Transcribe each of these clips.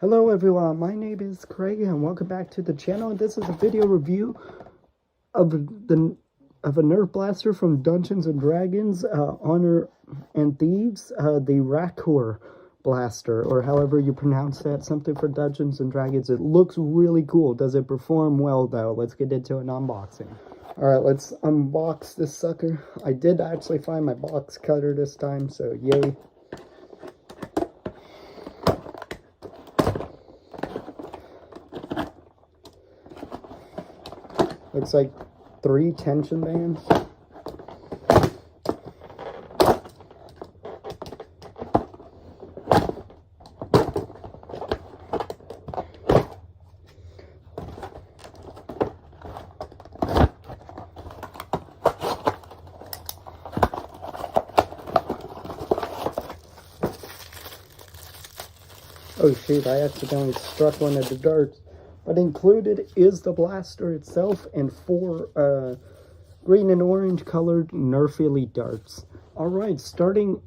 Hello everyone, my name is Craig and welcome back to the channel. This is a video review of a Nerf blaster from Dungeons and Dragons, Honor and Thieves, the Rakor blaster, or however you pronounce that, something for Dungeons and Dragons. It looks really cool. Does it perform well though? Let's get into an unboxing. Alright, let's unbox this sucker. I did actually find my box cutter this time, so yay. Looks like 3 tension bands. Oh shoot, I accidentally struck one of the darts. But included is the blaster itself and 4 green and orange colored Nerf Elite darts. Alright, starting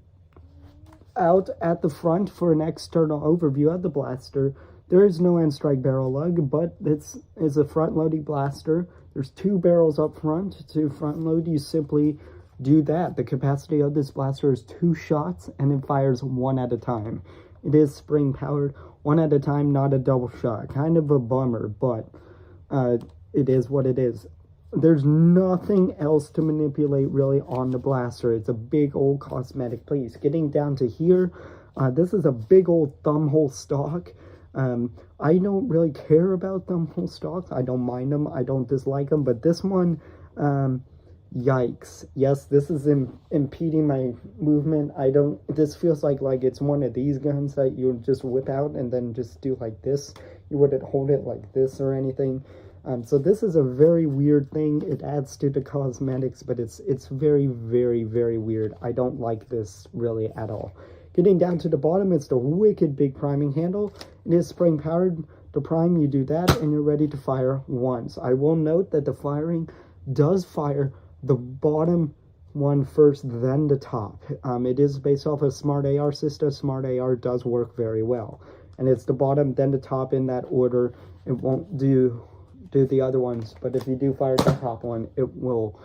out at the front for an external overview of the blaster, there is no end strike barrel lug, but this is a front loading blaster. There's 2 barrels up front. To front load, you simply do that. The capacity of this blaster is 2 shots and it fires 1 at a time. It is spring powered, 1 at a time, not a double shot. Kind of a bummer, but it is what it is. There's nothing else to manipulate really on the blaster. It's a big old cosmetic piece. Getting down to here, this is a big old thumbhole stock. I don't really care about thumbhole stocks. I don't mind them. I don't dislike them. But this one, yikes. Yes, this is impeding my movement. This feels like it's one of these guns that you just whip out and then just do like this. You wouldn't hold it like this or anything. So this is a very weird thing. It adds to the cosmetics, but it's very, very, very weird. I don't like this really at all. Getting down to the bottom, it's the wicked big priming handle. It is spring powered. To prime, you do that and you're ready to fire once. I will note that the firing does fire the bottom one first, then the top. It is based off a Smart AR system. Smart AR does work very well. And it's the bottom, then the top in that order. It won't do the other ones, but if you do fire the top one, it will.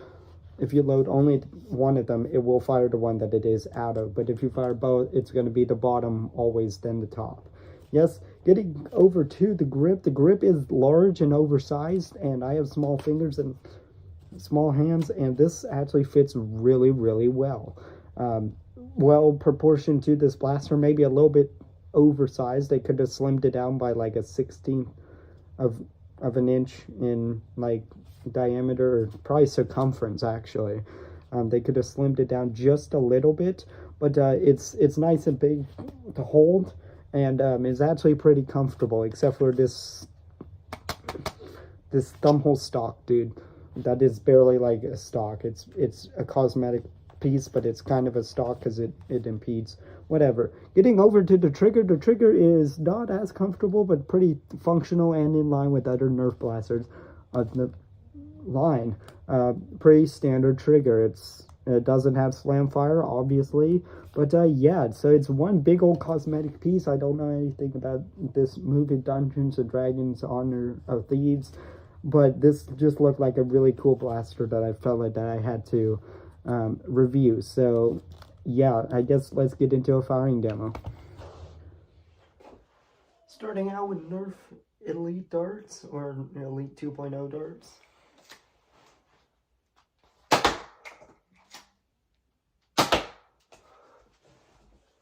If you load only one of them, it will fire the one that it is out of. But if you fire both, it's going to be the bottom always, then the top. Yes, getting over to the grip. The grip is large and oversized, and I have small fingers and small hands, and this actually fits really, really well. Well proportioned to this blaster, maybe a little bit oversized. They could have slimmed it down by like a 1/16 of an inch in like diameter, or probably circumference actually. They could have slimmed it down just a little bit, but it's nice and big to hold, and is actually pretty comfortable, except for this thumbhole stock, dude. That is barely like a stock. It's a cosmetic piece, but it's kind of a stock because it impedes. Whatever. Getting over to the trigger is not as comfortable, but pretty functional and in line with other Nerf blasters of the line. Pretty standard trigger. It doesn't have slam fire, obviously, but yeah, so it's one big old cosmetic piece. I don't know anything about this movie Dungeons and Dragons, Honor of Thieves, but this just looked like a really cool blaster that I felt like that I had to review. So yeah, I guess let's get into a firing demo. Starting out with Nerf Elite darts, or Elite 2.0 darts.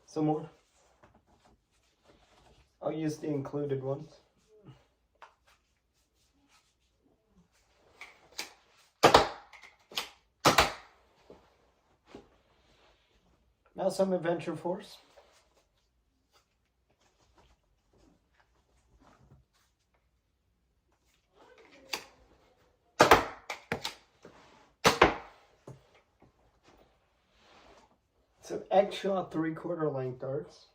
Some more. I'll use the included ones. Now some Adventure Force. Some X-Shot 3/4 length darts.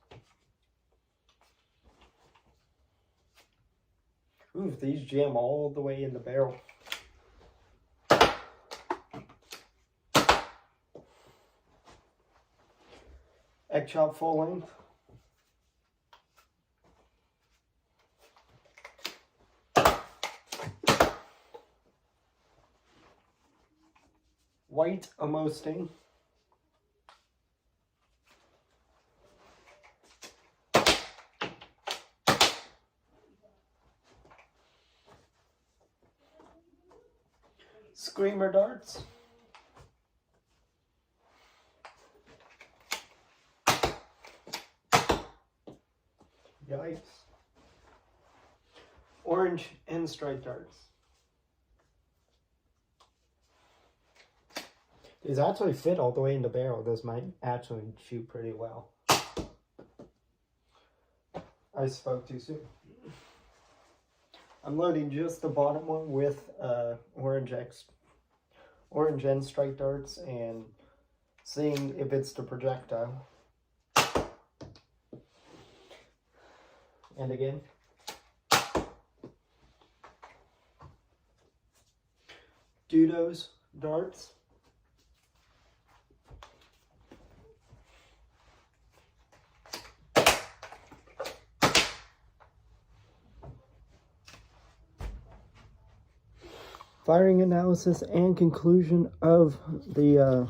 Ooh, these jam all the way in the barrel. Egg chop full length. white emosting. Screamer darts. Yikes. Orange and striped darts. These actually fit all the way in the barrel. This might actually shoot pretty well. I spoke too soon. I'm loading just the bottom one with orange and striped darts and seeing if it's the projectile. And again. Dudos, darts. Firing analysis and conclusion of the,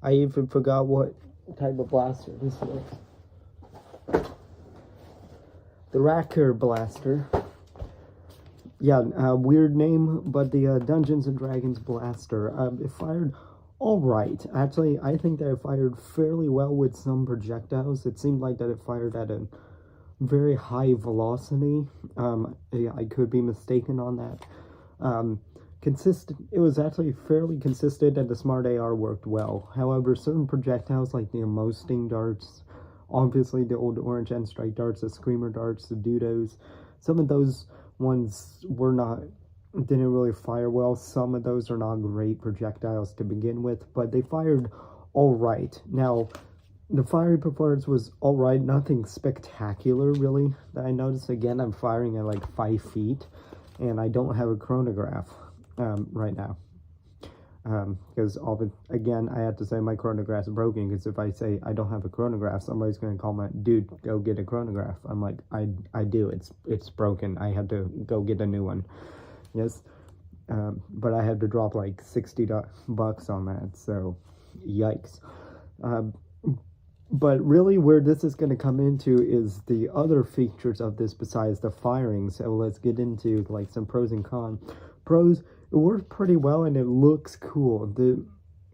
I even forgot what type of blaster this was. The Rakor blaster. Yeah, weird name, but the Dungeons and Dragons blaster. It fired all right. Actually, I think that it fired fairly well with some projectiles. It seemed like that it fired at a very high velocity. I could be mistaken on that. It was actually fairly consistent, and the Smart AR worked well. However, certain projectiles like the emosting darts, obviously the old orange and striped darts, the screamer darts, the dudos, some of those ones didn't really fire well. Some of those are not great projectiles to begin with, but they fired all right. Now, the firing performance was all right, nothing spectacular really that I noticed. Again, I'm firing at like 5 feet, and I don't have a chronograph right now. Because again, I have to say my chronograph's broken, because if I say I don't have a chronograph, somebody's going to call my dude, go get a chronograph. I'm like, I do, it's broken, I have to go get a new one. Yes, but I had to drop like $60 on that, so yikes. But really where this is going to come into is the other features of this besides the firing. So let's get into like some pros and cons. Pros, it works pretty well and it looks cool.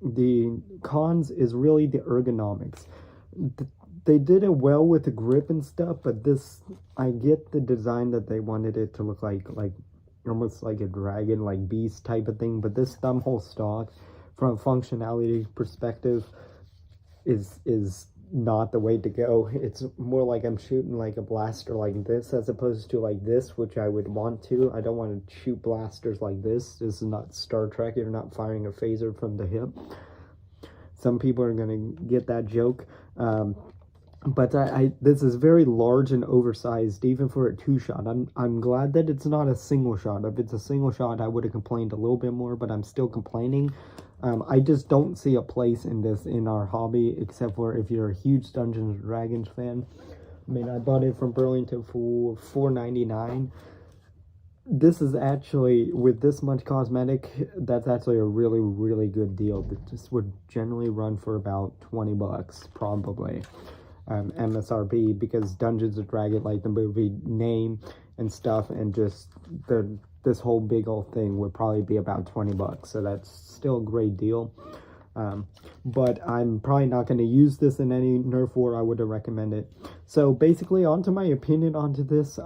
The cons is really the ergonomics. They did it well with the grip and stuff, but this, I get the design that they wanted it to look like almost like a dragon, like beast type of thing, but this thumbhole stock from a functionality perspective is not the way to go. It's more like I'm shooting like a blaster like this as opposed to like this, which I would want to. I don't want to shoot blasters like this. This is not Star Trek. You're not firing a phaser from the hip. Some people are going to get that joke. But this is very large and oversized, even for a 2-shot. I'm glad that it's not a single shot. If it's a single shot, I would have complained a little bit more, but I'm still complaining. I just don't see a place in this in our hobby, except for if you're a huge Dungeons and Dragons fan. I mean, I bought it from Burlington for $4.99. This is actually, with this much cosmetic, that's actually a really, really good deal. This would generally run for about $20, probably. MSRP, because Dungeons and Dragons, like the movie name and stuff, and just this whole big old thing would probably be about $20, so that's still a great deal. But I'm probably not going to use this in any Nerf war I would recommend it. So basically, onto my opinion onto this,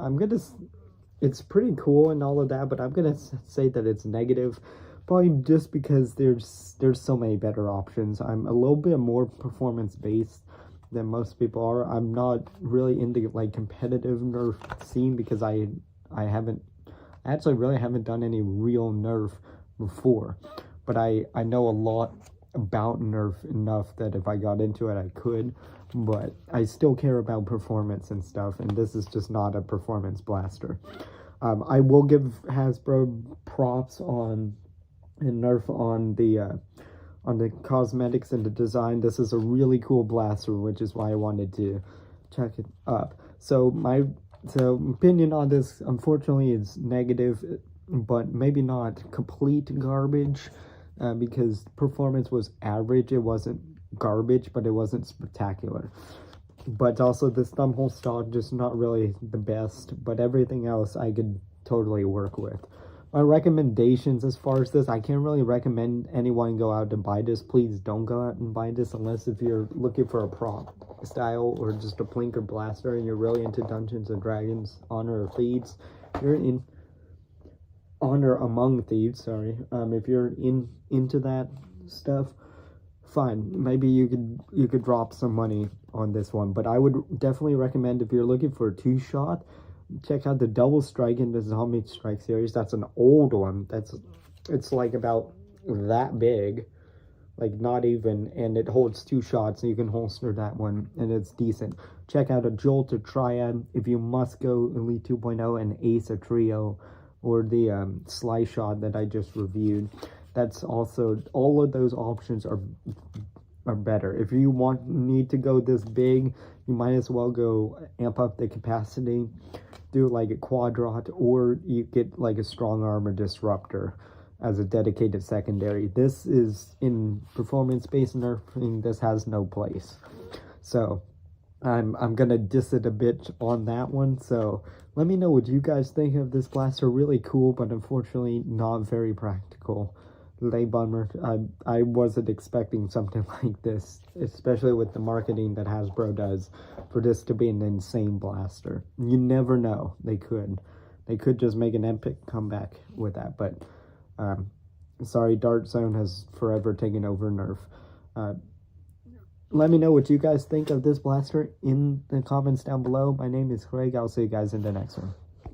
it's pretty cool and all of that, but I'm gonna say that it's negative, probably just because there's so many better options. I'm a little bit more performance based than most people are. I'm not really into like competitive Nerf scene because I actually really haven't done any real Nerf before, but I know a lot about Nerf enough that if I got into it I could, but I still care about performance and stuff, and this is just not a performance blaster. I will give Hasbro props on and Nerf on the cosmetics and the design. This is a really cool blaster, which is why I wanted to check it up. So my opinion on this, unfortunately, is negative, but maybe not complete garbage. because performance was average. It wasn't garbage, but it wasn't spectacular. But also this thumbhole stock, just not really the best, but everything else I could totally work with. My recommendations as far as this, I can't really recommend anyone go out to buy this. Please don't go out and buy this unless if you're looking for a prop style or just a plinker blaster and you're really into Dungeons and Dragons, Honor of Thieves. You're in Honor Among Thieves, sorry. If you're into that stuff, fine. Maybe you could drop some money on this one, but I would definitely recommend if you're looking for a 2-shot, check out the Double Strike in the Zombie Strike series. That's an old one. It's like about that big, like not even, and it holds 2 shots, and you can holster that one, and it's decent. Check out a Jolt or Triad if you must go Elite 2.0, and Ace or Trio, or the Sly Shot that I just reviewed. That's also, all of those options are better. If you need to go this big, you might as well go amp up the capacity, do like a Quadrot, or you get like a Strong Armor Disruptor as a dedicated secondary. This is in performance-based nerfing. This has no place. So I'm gonna diss it a bit on that one. So let me know what you guys think of this blaster. Really cool, but unfortunately not very practical. Lay bummer. I wasn't expecting something like this, especially with the marketing that Hasbro does, for this to be an insane blaster. You never know. They could just make an epic comeback with that, but sorry, Dart Zone has forever taken over Nerf. Let me know what you guys think of this blaster in the comments down below. My name is Craig. I'll see you guys in the next one.